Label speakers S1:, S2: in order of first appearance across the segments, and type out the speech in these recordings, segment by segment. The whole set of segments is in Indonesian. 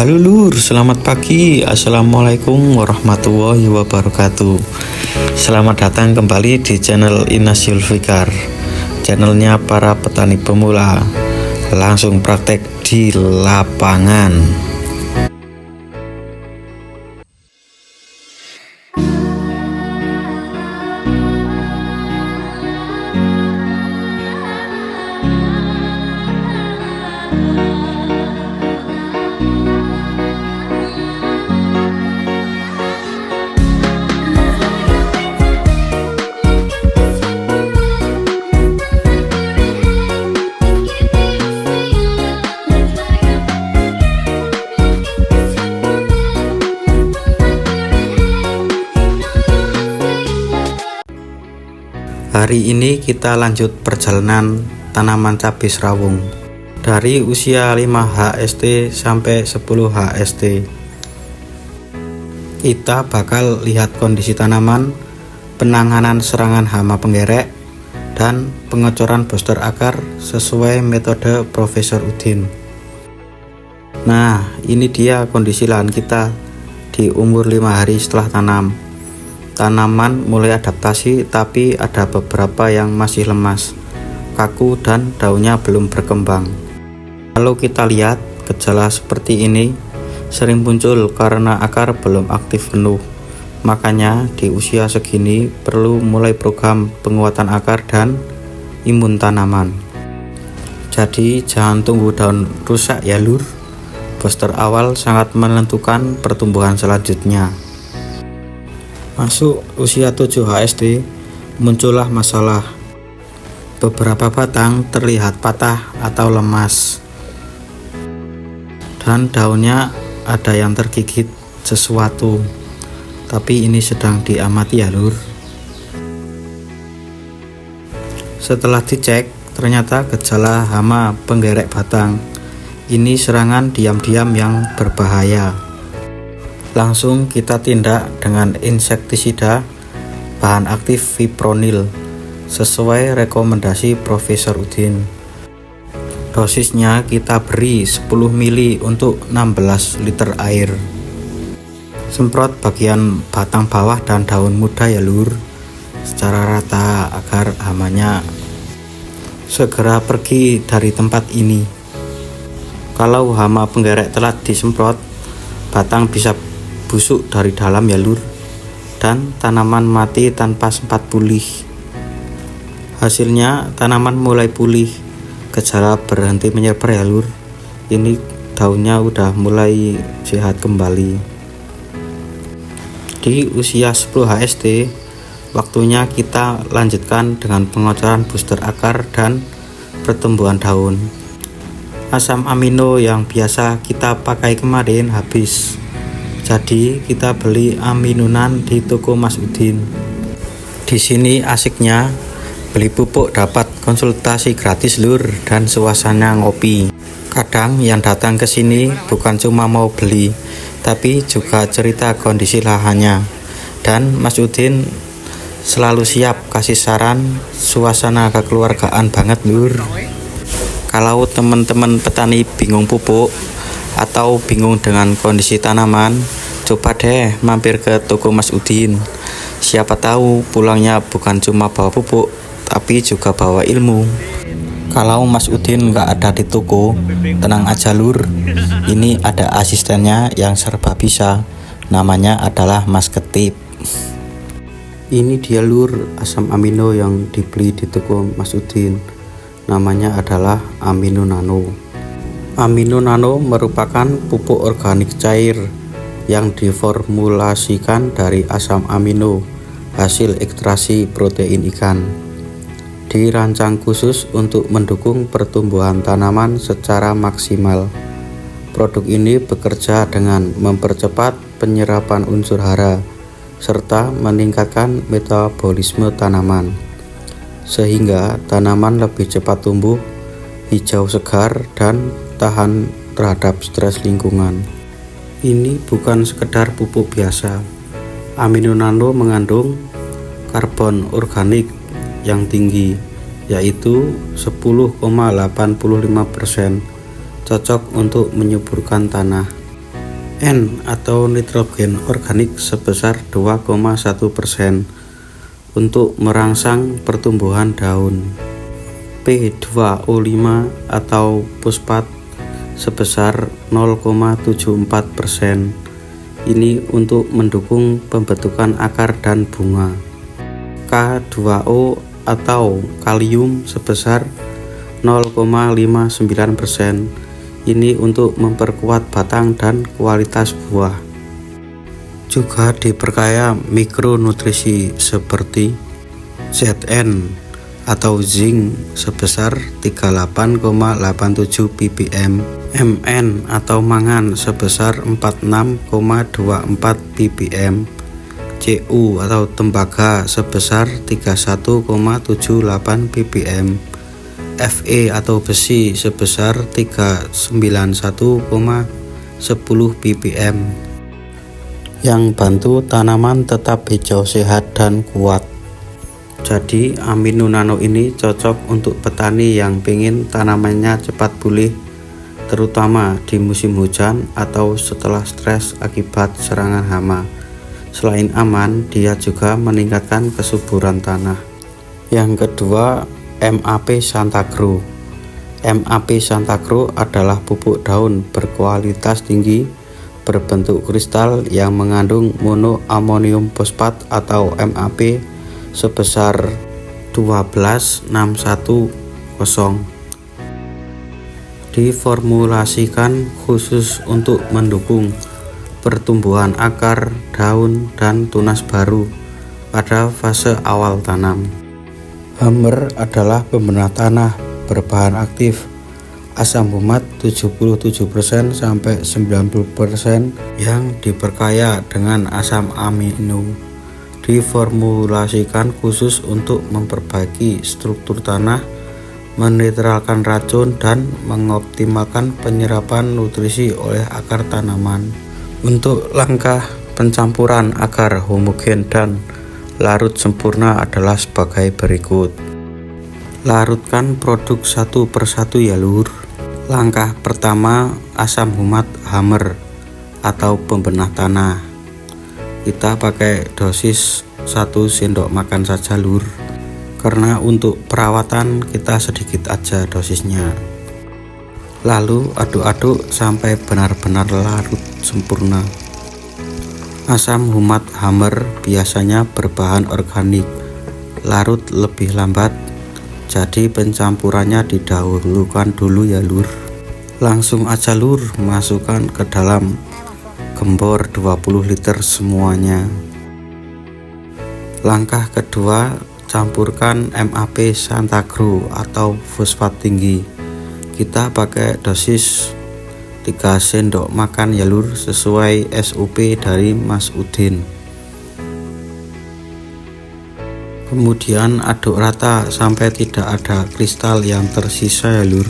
S1: Halo lur, selamat pagi. Assalamualaikum warahmatullahi wabarakatuh. Selamat datang kembali di channel Inas Zulfikar, channelnya para petani pemula. Langsung praktek di lapangan. Hari ini kita lanjut perjalanan tanaman cabai serawung dari usia 5 HST sampai 10 HST. Kita bakal lihat kondisi tanaman, penanganan serangan hama penggerek, dan pengecoran booster akar sesuai metode Profesor Udin. Nah, ini dia kondisi lahan kita di umur 5 hari setelah tanam. Tanaman mulai adaptasi, tapi ada beberapa yang masih lemas, kaku, dan daunnya belum berkembang. Kalau kita lihat, gejala seperti ini sering muncul karena akar belum aktif penuh. Makanya di usia segini perlu mulai program penguatan akar dan imun tanaman. Jadi jangan tunggu daun rusak ya lur. Booster awal sangat menentukan pertumbuhan selanjutnya. Masuk usia 7 HST, muncullah masalah. Beberapa batang terlihat patah atau lemas, dan daunnya ada yang tergigit sesuatu. Tapi ini sedang diamati ya lur. Setelah dicek, ternyata gejala hama penggerek batang. Ini serangan diam-diam yang berbahaya. Langsung kita tindak dengan insektisida bahan aktif fipronil sesuai rekomendasi Profesor Udin. Dosisnya kita beri 10 mili untuk 16 liter air. Semprot bagian batang bawah dan daun muda ya lur, secara rata agar hamanya segera pergi dari tempat ini. Kalau hama penggerek telah disemprot, batang bisa busuk dari dalam ya lur, dan tanaman mati tanpa sempat pulih. Hasilnya tanaman mulai pulih, gejala berhenti menyebar ya lur. Ini daunnya udah mulai sehat kembali. Di usia 10 HST, waktunya kita lanjutkan dengan pengocoran booster akar dan pertumbuhan daun. Asam amino yang biasa kita pakai kemarin habis. Jadi kita beli aminunan di toko Mas Udin. Di sini asiknya beli pupuk dapat konsultasi gratis lur dan suasana ngopi. Kadang yang datang ke sini bukan cuma mau beli, tapi juga cerita kondisi lahannya. Dan Mas Udin selalu siap kasih saran, suasana kekeluargaan banget lur. Kalau teman-teman petani bingung pupuk atau bingung dengan kondisi tanaman, coba deh mampir ke toko Mas Udin. Siapa tahu pulangnya bukan cuma bawa pupuk, tapi juga bawa ilmu. Kalau Mas Udin nggak ada di toko, tenang aja lur. Ini ada asistennya yang serba bisa. Namanya adalah Mas Ketip. Ini dia lur asam amino yang dibeli di toko Mas Udin. Namanya adalah Amino Nano. Amino Nano merupakan pupuk organik cair yang diformulasikan dari asam amino hasil ekstraksi protein ikan. Dirancang khusus untuk mendukung pertumbuhan tanaman secara maksimal. Produk ini bekerja dengan mempercepat penyerapan unsur hara serta meningkatkan metabolisme tanaman, sehingga tanaman lebih cepat tumbuh, hijau segar, dan tahan terhadap stres lingkungan. Ini bukan sekedar pupuk biasa. Amino Nano mengandung karbon organik yang tinggi, yaitu 10,85%, cocok untuk menyuburkan tanah. N atau nitrogen organik sebesar 2,1% untuk merangsang pertumbuhan daun. P2O5 atau fosfat sebesar 0,74%. Ini untuk mendukung pembentukan akar dan bunga. K2O atau kalium sebesar 0,59%. Ini untuk memperkuat batang dan kualitas buah. Juga diperkaya mikronutrisi seperti Zn atau zinc sebesar 38,87 ppm, Mn atau mangan sebesar 46,24 ppm, Cu atau tembaga sebesar 31,78 ppm, Fe atau besi sebesar 391,10 ppm, yang bantu tanaman tetap hijau sehat dan kuat. Jadi amino nano ini cocok untuk petani yang ingin tanamannya cepat pulih, terutama di musim hujan atau setelah stres akibat serangan hama. Selain aman, dia juga meningkatkan kesuburan tanah. Yang kedua, MAP Santagro. MAP Santagro adalah pupuk daun berkualitas tinggi berbentuk kristal yang mengandung monoamonium fosfat atau MAP sebesar 12610. Diformulasikan khusus untuk mendukung pertumbuhan akar, daun, dan tunas baru pada fase awal tanam. Hammer adalah pembenah tanah berbahan aktif asam humat 77% sampai 90% yang diperkaya dengan asam amino. Diformulasikan khusus untuk memperbaiki struktur tanah, menetralkan racun, dan mengoptimalkan penyerapan nutrisi oleh akar tanaman. Untuk langkah pencampuran akar homogen dan larut sempurna adalah sebagai berikut. Larutkan produk satu persatu ya lur. Langkah pertama, asam humat Hammer atau pembenah tanah. Kita pakai dosis 1 sendok makan saja lur, karena untuk perawatan kita sedikit aja dosisnya. Lalu aduk-aduk sampai benar-benar larut sempurna. Asam humat Hammer biasanya berbahan organik, larut lebih lambat, jadi pencampurannya didahulukan dulu ya lur. Langsung aja lur masukkan ke dalam gembor 20 liter semuanya. Langkah kedua, campurkan MAP Santagro atau fosfat tinggi. Kita pakai dosis 3 sendok makan ya lur, sesuai SOP dari Mas Udin. Kemudian aduk rata sampai tidak ada kristal yang tersisa ya lur.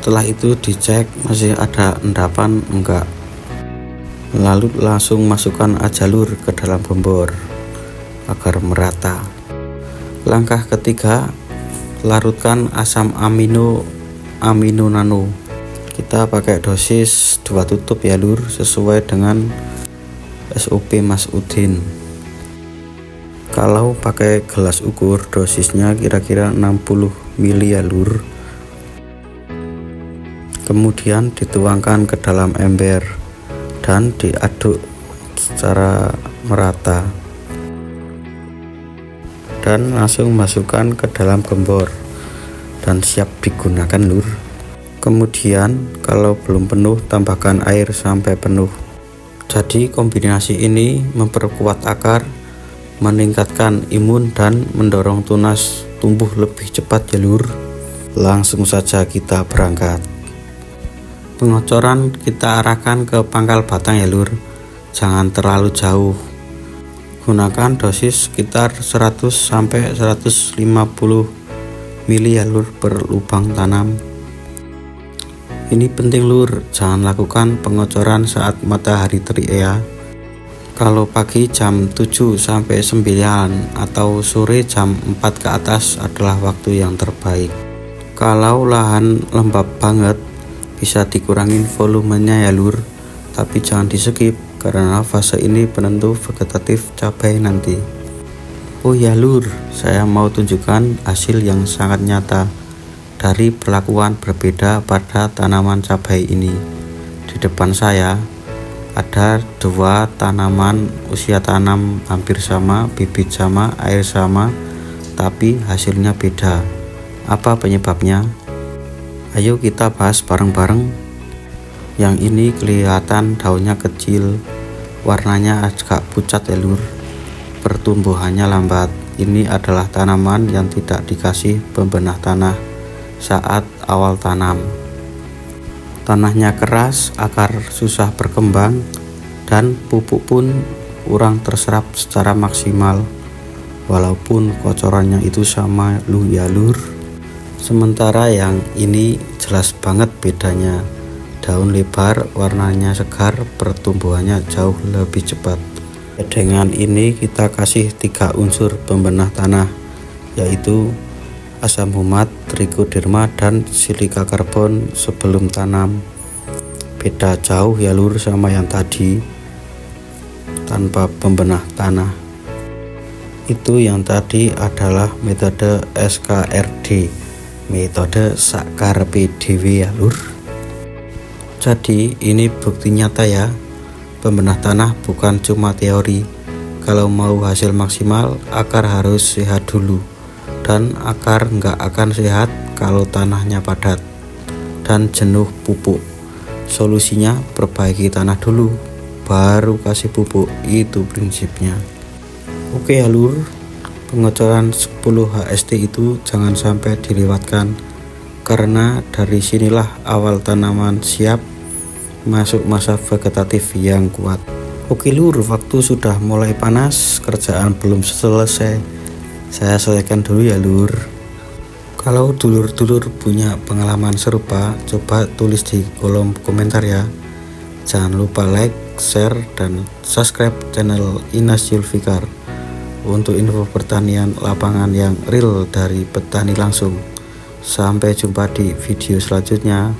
S1: Setelah itu dicek masih ada endapan enggak, lalu langsung masukkan aja lur ke dalam gembor agar merata. Langkah ketiga, larutkan asam amino nano. Kita pakai dosis 2 tutup ya lur, sesuai dengan SOP Mas Udin. Kalau pakai gelas ukur dosisnya kira-kira 60 ml ya lur. Kemudian dituangkan ke dalam ember dan diaduk secara merata, dan langsung masukkan ke dalam gembor dan siap digunakan lur. Kemudian kalau belum penuh, tambahkan air sampai penuh. Jadi kombinasi ini memperkuat akar, meningkatkan imun, dan mendorong tunas tumbuh lebih cepat ya lur. Langsung saja kita berangkat. Pengocoran kita arahkan ke pangkal batang ya lur, jangan terlalu jauh. Gunakan dosis sekitar 100 sampai 150 ml ya lur per lubang tanam. Ini penting lur, jangan lakukan pengocoran saat matahari terik ya. Kalau pagi jam 7 sampai 9 atau sore jam 4 ke atas adalah waktu yang terbaik. Kalau lahan lembab banget, bisa dikurangin volumenya ya lur, tapi jangan di skip karena fase ini penentu vegetatif cabai nanti. Oh ya lur, saya mau tunjukkan hasil yang sangat nyata dari perlakuan berbeda pada tanaman cabai ini. Di depan saya ada dua tanaman usia tanam hampir sama, bibit sama, air sama, tapi hasilnya beda. Apa penyebabnya? Ayo kita bahas bareng-bareng. Yang ini kelihatan daunnya kecil, warnanya agak pucat ya lur, pertumbuhannya lambat. Ini adalah tanaman yang tidak dikasih pembenah tanah saat awal tanam. Tanahnya keras, akar susah berkembang, dan pupuk pun kurang terserap secara maksimal. Walaupun kocorannya itu sama ya lur. Sementara yang ini jelas banget bedanya. Daun lebar, warnanya segar, pertumbuhannya jauh lebih cepat. Dengan ini kita kasih 3 unsur pembenah tanah, yaitu asam humat, trichoderma, dan silika karbon sebelum tanam. Beda jauh ya lur sama yang tadi tanpa pembenah tanah. Itu yang tadi adalah metode SKRD, metode sakarepe dhewe ya lur. Jadi ini bukti nyata ya, pembenah tanah bukan cuma teori. Kalau mau hasil maksimal, akar harus sehat dulu. Dan akar nggak akan sehat kalau tanahnya padat dan jenuh pupuk. Solusinya perbaiki tanah dulu, baru kasih pupuk, itu prinsipnya. Oke ya lur, pengocoran 10 HST itu jangan sampai dilewatkan, karena dari sinilah awal tanaman siap masuk masa vegetatif yang kuat. Oke lur, waktu sudah mulai panas, kerjaan belum selesai. Saya selesaikan dulu ya lur. Kalau dulur-dulur punya pengalaman serupa, coba tulis di kolom komentar ya. Jangan lupa like, share, dan subscribe channel Inas Zulfikar untuk info pertanian lapangan yang real dari petani langsung. Sampai jumpa di video selanjutnya.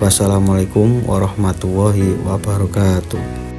S1: Wassalamualaikum warahmatullahi wabarakatuh.